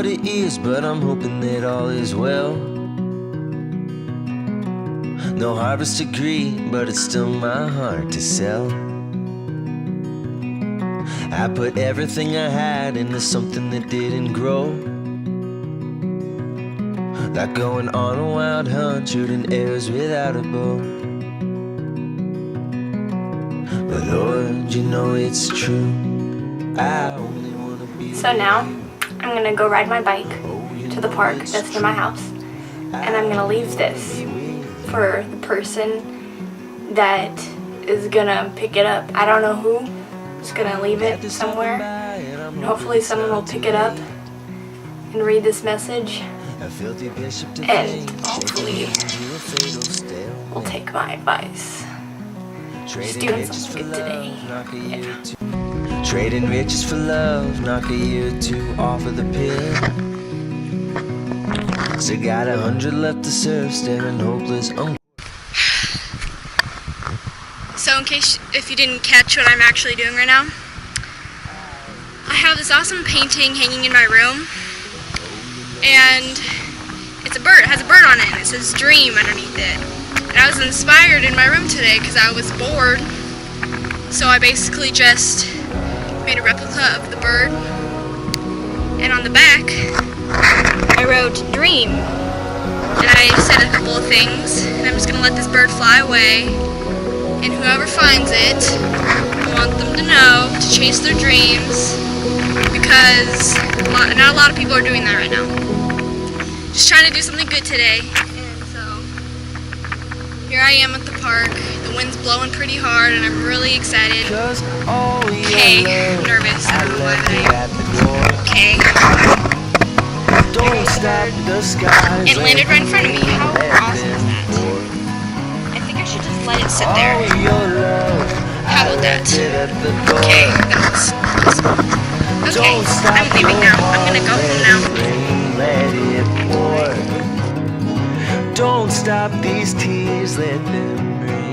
it is, but I'm hoping that all is well. No harvest degree, but it's still my heart to sell. I put everything I had into something that didn't grow. Like going on a wild hunt, shooting arrows without a bow. But Lord, you know it's true. I only wanna be. So now, I'm gonna go ride my bike to the park that's near my house. And I'm gonna leave this for the person that is gonna pick it up. I don't know who. Just gonna leave it somewhere. And hopefully someone will pick it up and read this message. And hopefully will take my advice. Just doing something good today. Yeah. Trading riches for love, knock a year or two off of the pill. Still got 100 left to serve, staring hopeless. So in case if you didn't catch what I'm actually doing right now, I have this awesome painting hanging in my room, and it's a bird. It has a bird on it, and it says "Dream" underneath it. And I was inspired in my room today because I was bored, so I basically just made a replica of the bird, and on the back I wrote "Dream," and I said a couple of things, and I'm just gonna let this bird fly away. And whoever finds it, I want them to know to chase their dreams, because not a lot of people are doing that right now. Just trying to do something good today. And so, here I am at the park. The wind's blowing pretty hard and I'm really excited. Okay, I'm nervous. I don't know why, but okay. It landed right in front of me. How awesome is that? I think I should just let it sit there. How about that? Okay, that was awesome. Okay, I'm leaving now. I'm gonna go home now. Don't stop these tears, let them rain.